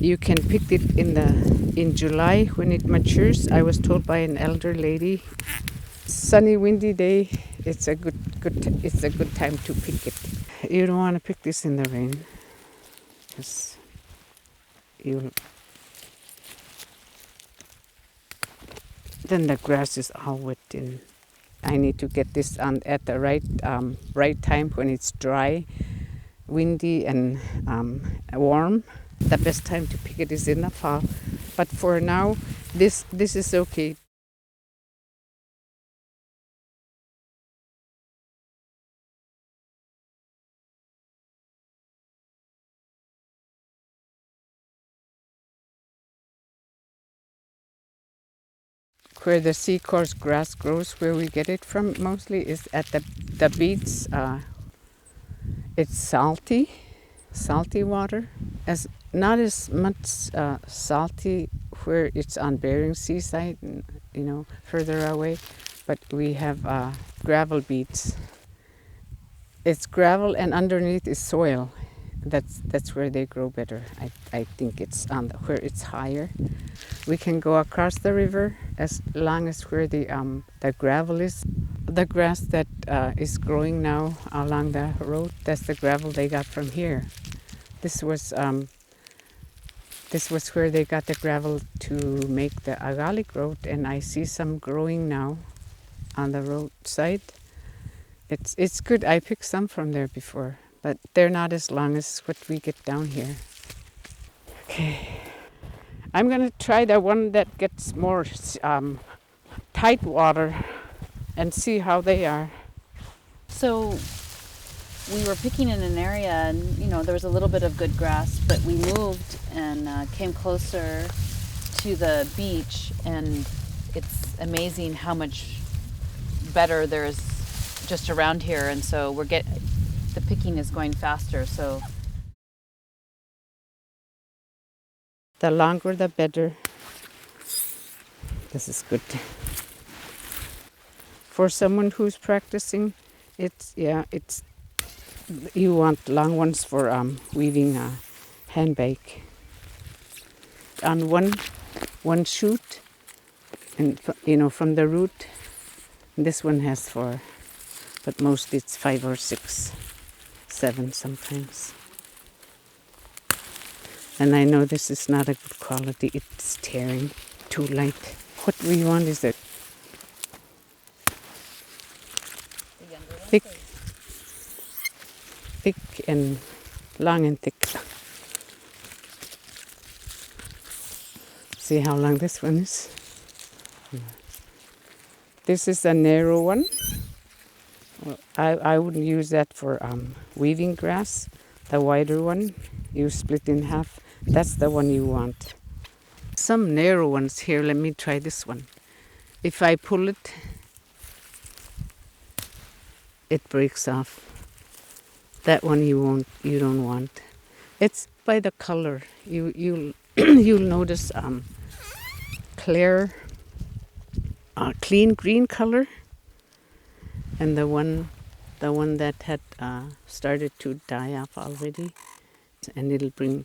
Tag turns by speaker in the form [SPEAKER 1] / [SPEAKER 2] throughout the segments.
[SPEAKER 1] You can pick it in July when it matures. I was told by an elder lady. Sunny, windy day. It's a good time to pick it. You don't want to pick this in the rain, because then the grass is all wet in. I need to get this on at the right time when it's dry, windy, and warm. The best time to pick it is in the fall, but for now, this is okay. Where the sea coarse grass grows, where we get it from mostly, is at the beach. It's salty water, as not as much salty where it's on Bering Sea side, further away, but we have gravel beads. It's gravel and underneath is soil. That's where they grow better. I think it's where it's higher. We can go across the river as long as where the gravel is. The grass that is growing now along the road, that's the gravel they got from here. This was where they got the gravel to make the agalic road, and I see some growing now on the roadside. It's good. I picked some from there before, but they're not as long as what we get down here. Okay, I'm gonna try the one that gets more tight water and see how they are.
[SPEAKER 2] So we were picking in an area, and there was a little bit of good grass, but we moved and came closer to the beach, and it's amazing how much better there is just around here, and so the picking is going faster. So
[SPEAKER 1] the longer the better. This is good. For someone who's practicing, you want long ones for weaving a handbag. On one shoot, and from the root, this one has 4, but mostly it's 5 or 6, 7 sometimes. And I know this is not a good quality. It's tearing, too light. What we want is that thick and long and thick. See how long this one is? This is a narrow one. Well, I wouldn't use that for weaving grass. The wider one, you split in half. That's the one you want. Some narrow ones here. Let me try this one. If I pull it, it breaks off. That one you don't want. It's by the color. You'll notice clear, clean green color, and the one that had started to die off already, and it'll bring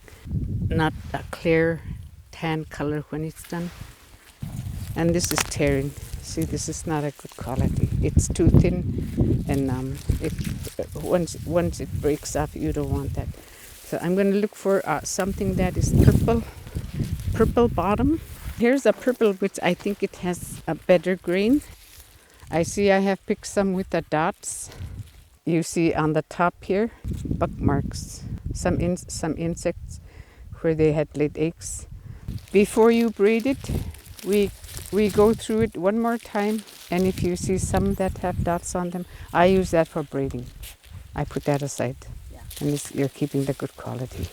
[SPEAKER 1] not a clear tan color when it's done. And this is tearing. See, this is not a good quality. It's too thin, and once it breaks off, you don't want that. So I'm going to look for something that is purple bottom. Here's a purple which I think it has a better grain. I see I have picked some with the dots. You see on the top here, buck marks, some insects where they had laid eggs. Before you braid it, we go through it one more time, and if you see some that have dots on them, I use that for braiding. I put that aside, and you're keeping the good quality.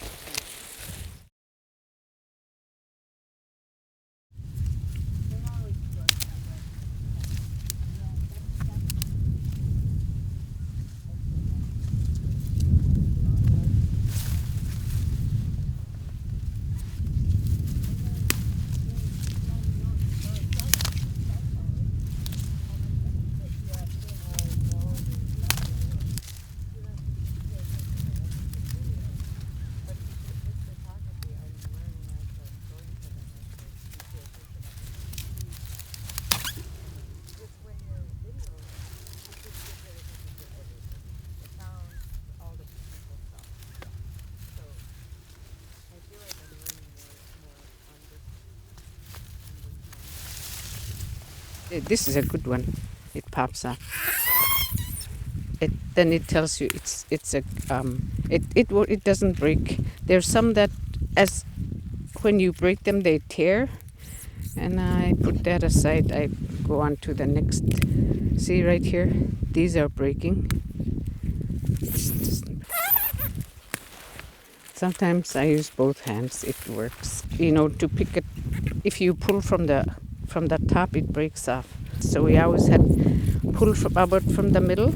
[SPEAKER 1] This is a good one. It pops up. Then it tells you it doesn't break. There's some that as when you break them they tear, and I put that aside. I go on to the next. See right here, these are breaking. Sometimes I use both hands. It works, to pick it. If you pull from the top, it breaks off. So we always had pull from the middle.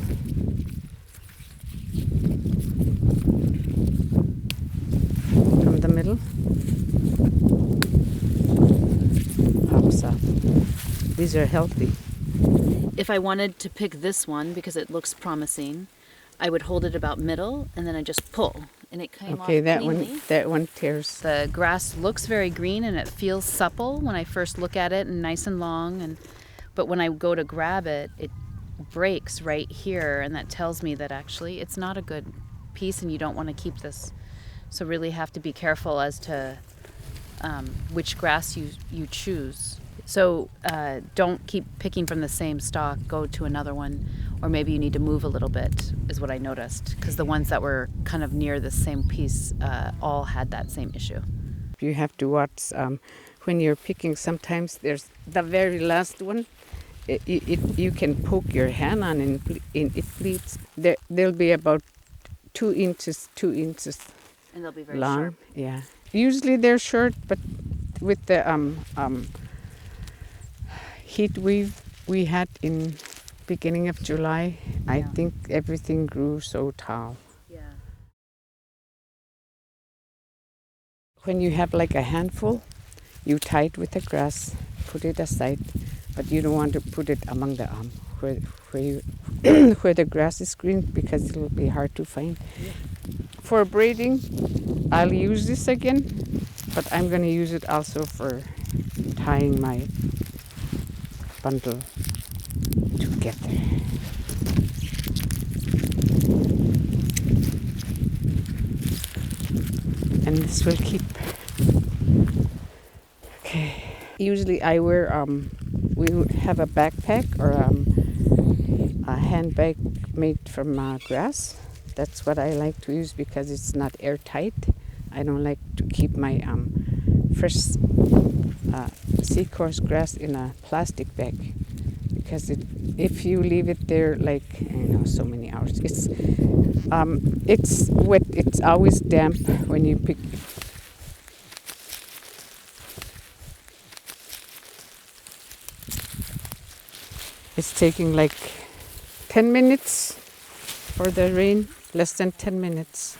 [SPEAKER 1] From the middle, pops off. These are healthy.
[SPEAKER 2] If I wanted to pick this one because it looks promising, I would hold it about middle and then I just pull, and it came off cleanly.
[SPEAKER 1] that one tears.
[SPEAKER 2] The grass looks very green and it feels supple when I first look at it and nice and long, but when I go to grab it, it breaks right here, and that tells me that actually it's not a good piece and you don't want to keep this. So really have to be careful as to which grass you choose. So don't keep picking from the same stock. Go to another one, or maybe you need to move a little bit, is what I noticed, because the ones that were kind of near the same piece all had that same issue.
[SPEAKER 1] You have to watch when you're picking. Sometimes there's the very last one. You can poke your hand on and it bleeds. There'll be about 2 inches.
[SPEAKER 2] And they'll be very
[SPEAKER 1] long.
[SPEAKER 2] sharp.
[SPEAKER 1] Yeah. Usually they're short, but with the heat wave we had in beginning of July, I think everything grew so tall.
[SPEAKER 2] Yeah.
[SPEAKER 1] When you have like a handful, you tie it with the grass, put it aside, but you don't want to put it among the where where the grass is green, because it'll be hard to find. Yeah. For braiding, I'll use this again, but I'm going to use it also for tying my bundle together. And this will keep. Okay. Usually I wear, we have a backpack or a handbag made from grass. That's what I like to use because it's not airtight. I don't like to keep my fresh sea coarse grass in a plastic bag, because if you leave it there like so many hours, it's wet. It's always damp when you pick. It's taking like 10 minutes for the rain, less than 10 minutes.